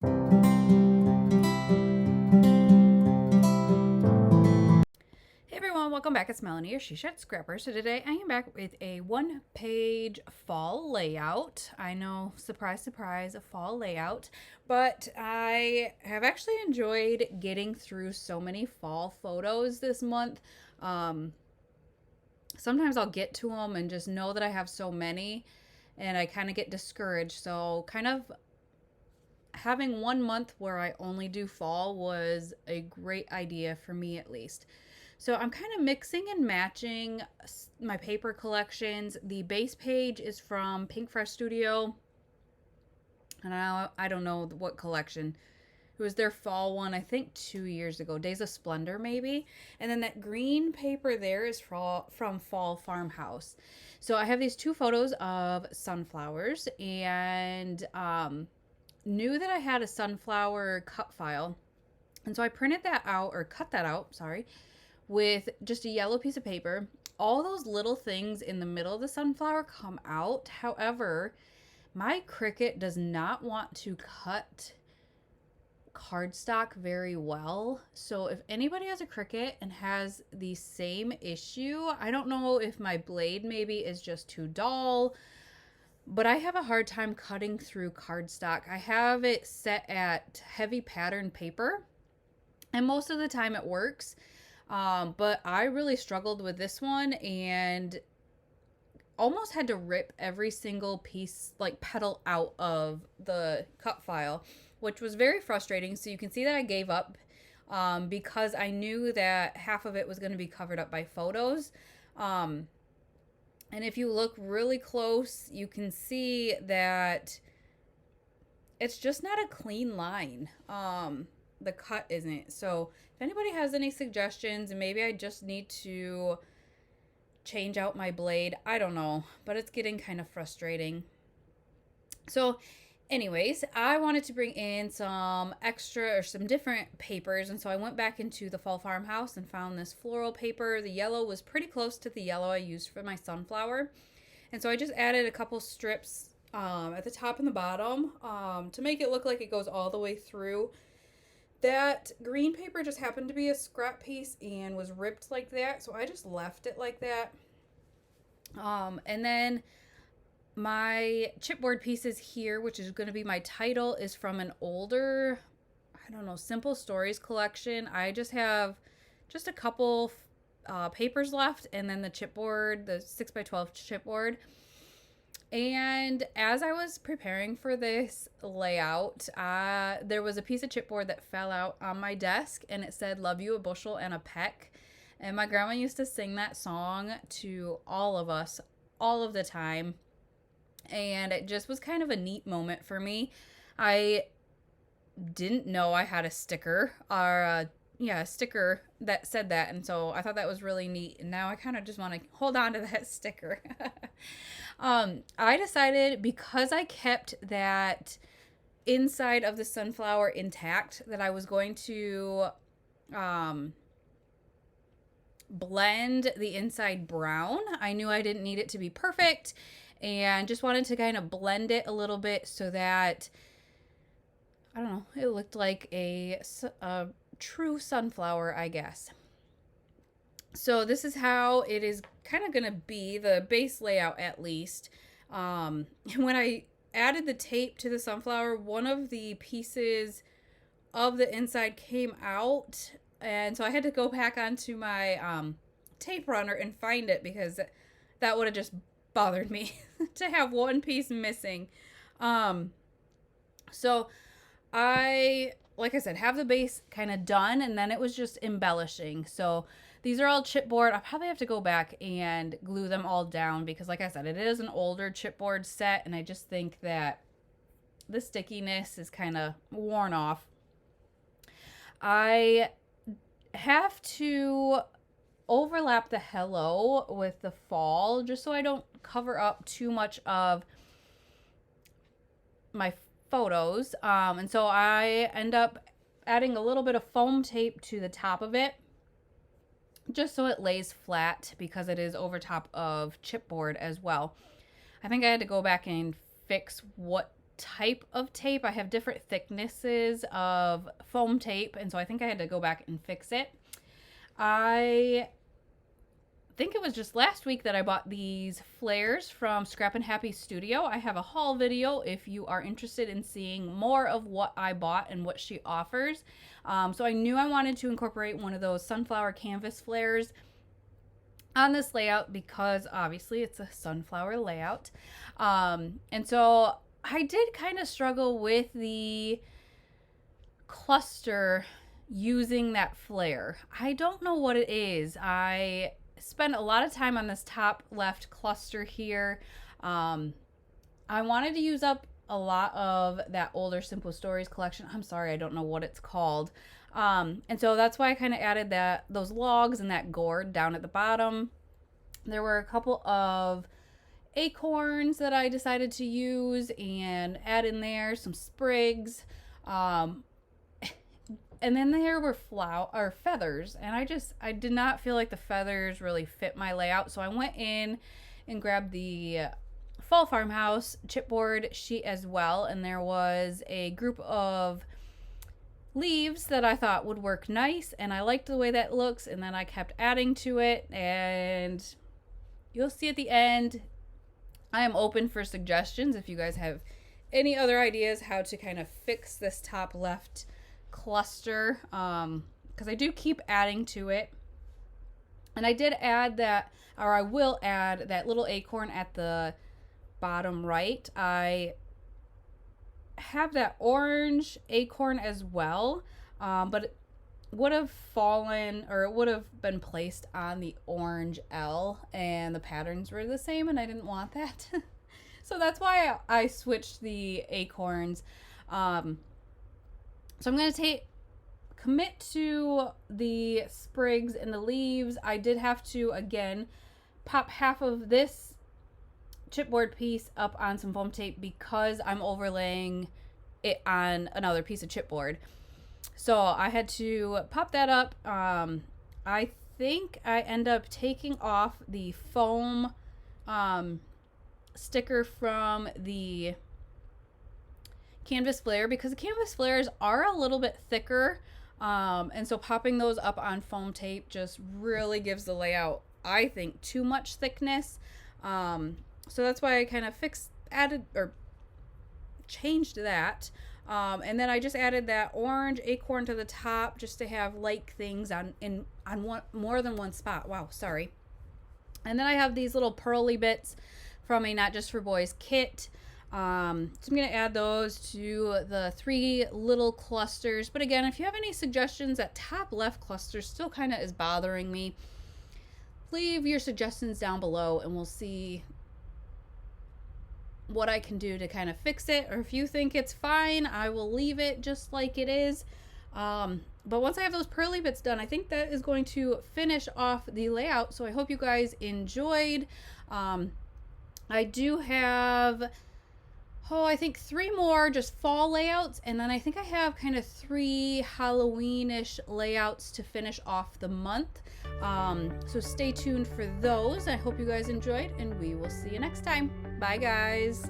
Hey everyone, welcome back. It's Melanie, your She Shed Scrapper. So today I am back with a one-page fall layout. I know, surprise, surprise, a fall layout. But I have actually enjoyed getting through so many fall photos this month. Sometimes I'll get to them and just know that I have so many and I kind of get discouraged. So kind of having 1 month where I only do fall was a great idea for me at least. So I'm kind of mixing and matching my paper collections. The base page is from Pink Fresh Studio. And I don't know what collection. It was their fall one, I think 2 years ago. Days of Splendor, maybe. And then that green paper there is from Fall Farmhouse. So I have these two photos of sunflowers and knew that I had a sunflower cut file. And so I printed that out, or cut that out, sorry, with just a yellow piece of paper. All those little things in the middle of the sunflower come out. However, my Cricut does not want to cut cardstock very well. So if anybody has a Cricut and has the same issue, I don't know if my blade maybe is just too dull, but I have a hard time cutting through cardstock. I have it set at heavy pattern paper, and most of the time it works. But I really struggled with this one and almost had to rip every single piece, like petal, out of the cut file, which was very frustrating. So you can see that I gave up because I knew that half of it was going to be covered up by photos. And if you look really close, you can see that it's just not a clean line. The cut isn't. So if anybody has any suggestions, and maybe I just need to change out my blade, I don't know, but it's getting kind of frustrating. So anyways, I wanted to bring in some extra or some different papers, and so I went back into the Fall Farmhouse and found this floral paper. The yellow was pretty close to the yellow I used for my sunflower, and so I just added a couple strips at the top and the bottom to make it look like it goes all the way through. That green paper just happened to be a scrap piece and was ripped like that, so I just left it like that. And then my chipboard pieces here, which is going to be my title, is from an older, I don't know, Simple Stories collection. I just have just a couple papers left, and then the chipboard, the 6x12 chipboard. And as I was preparing for this layout, there was a piece of chipboard that fell out on my desk, and it said, "Love you a bushel and a peck." And my grandma used to sing that song to all of us all of the time. And it just was kind of a neat moment for me. I didn't know I had a sticker, or a sticker that said that, and so I thought that was really neat, and now I kind of just want to hold on to that sticker. I decided, because I kept that inside of the sunflower intact, that I was going to blend the inside brown. I knew I didn't need it to be perfect, and just wanted to kind of blend it a little bit so that, I don't know, it looked like a true sunflower, I guess. So this is how it is kind of going to be, the base layout at least. When I added the tape to the sunflower, one of the pieces of the inside came out, and so I had to go back onto my tape runner and find it, because that would have just bothered me to have one piece missing. So I, like I said, have the base kind of done, and then it was just embellishing. So these are all chipboard. I'll probably have to go back and glue them all down, because like I said, it is an older chipboard set, and I just think that the stickiness is kind of worn off. I have to overlap the hello with the fall, just so I don't cover up too much of my photos. And so I end up adding a little bit of foam tape to the top of it, just so it lays flat, because it is over top of chipboard as well. I think I had to go back and fix what type of tape. I have different thicknesses of foam tape, and so I think I had to go back and fix it. I think it was just last week that I bought these flares from Scrap and Happy Studio. I have a haul video if you are interested in seeing more of what I bought and what she offers. So I knew I wanted to incorporate one of those sunflower canvas flares on this layout because obviously it's a sunflower layout. And so I did kind of struggle with the cluster using that flare. I don't know what it is. I spent a lot of time on this top left cluster here. I wanted to use up a lot of that older Simple Stories collection. I'm sorry, I don't know what it's called. And so that's why I kind of added those logs and that gourd down at the bottom. There were a couple of acorns that I decided to use and add in there, some sprigs. And then there were feathers, and I did not feel like the feathers really fit my layout. So I went in and grabbed the Fall Farmhouse chipboard sheet as well, and there was a group of leaves that I thought would work nice, and I liked the way that looks, and then I kept adding to it, and you'll see at the end. I am open for suggestions if you guys have any other ideas how to kind of fix this top left cluster, because I do keep adding to it. And I did add that, or I will add that little acorn at the bottom right. I have that orange acorn as well, but it would have fallen, or it would have been placed on the orange L, and the patterns were the same, and I didn't want that. So that's why I switched the acorns. So I'm going to commit to the sprigs and the leaves. I did have to, again, pop half of this chipboard piece up on some foam tape because I'm overlaying it on another piece of chipboard. So I had to pop that up. I think I end up taking off the foam sticker from the canvas flare because the canvas flares are a little bit thicker, and so popping those up on foam tape just really gives the layout, I think, too much thickness. So that's why I kind of changed that, and then I just added that orange acorn to the top just to have like things on more than one spot. Wow, sorry. And then I have these little pearly bits from a Not Just for Boys kit. So I'm going to add those to the 3 little clusters. But again, if you have any suggestions, that top left cluster still kind of is bothering me. Leave your suggestions down below and we'll see what I can do to kind of fix it. Or if you think it's fine, I will leave it just like it is. But once I have those pearly bits done, I think that is going to finish off the layout. So I hope you guys enjoyed. I do have... I think 3 more just fall layouts, and then I think I have kind of 3 Halloween-ish layouts to finish off the month. So stay tuned for those. I hope you guys enjoyed, and we will see you next time. Bye, guys.